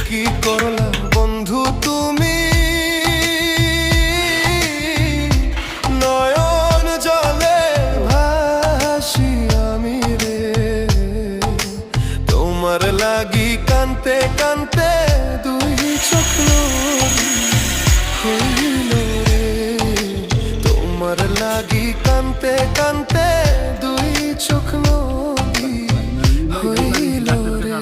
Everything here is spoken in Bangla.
কি করলা বন্ধু তুমি, নয়ন জলে ভাসি আমি রে। তোমার লাগি কানতে কানতে দুই চোখ হইল রে। তোমার লাগি কানতে কানতে দুই চোখ হইল রে।